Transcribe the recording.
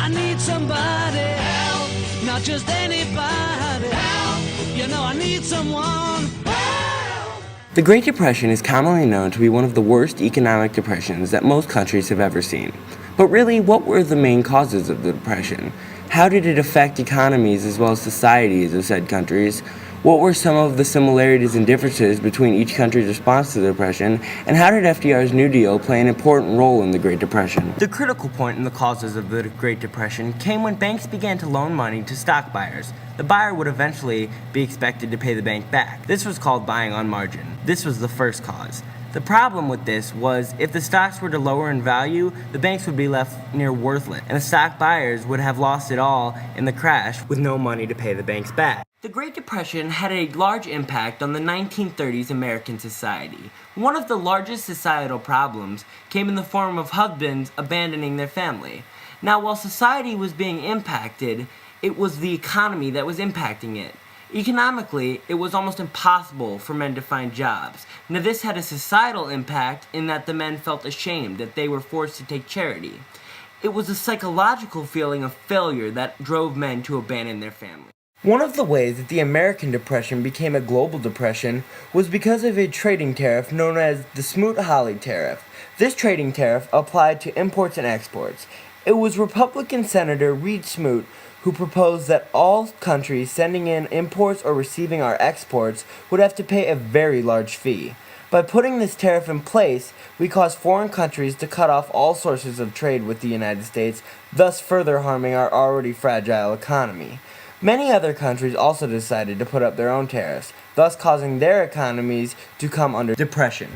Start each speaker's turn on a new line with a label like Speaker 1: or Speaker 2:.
Speaker 1: I need somebody help, not just anybody help. You know I need someone help.
Speaker 2: The Great Depression is commonly known to be one of the worst economic depressions that most countries have ever seen. But really, what were the main causes of the Depression? How did it affect economies as well as societies of said countries? What were some of the similarities and differences between each country's response to the Depression? And how did FDR's New Deal play an important role in the Great Depression? The critical point in the causes of the Great Depression came when banks began to loan money to stock buyers. The buyer would eventually be expected to pay the bank back. This was called buying on margin. This was the first cause. The problem with this was if the stocks were to lower in value, the banks would be left near worthless, and the stock buyers would have lost it all in the crash with no money to pay the banks back. The Great Depression had a large impact on the 1930s American society. One of the largest societal problems came in the form of husbands abandoning their family. Now, while society was being impacted, it was the economy that was impacting it. Economically, it was almost impossible for men to find jobs. Now, this had a societal impact in that the men felt ashamed that they were forced to take charity. It was a psychological feeling of failure that drove men to abandon their family. One of the ways that the American Depression became a global depression was because of a trading tariff known as the Smoot-Hawley tariff. This trading tariff applied to imports and exports. It was Republican Senator Reed Smoot who proposed that all countries sending in imports or receiving our exports would have to pay a very large fee. By putting this tariff in place, we caused foreign countries to cut off all sources of trade with the United States, thus further harming our already fragile economy. Many other countries also decided to put up their own tariffs, thus causing their economies to come under depression.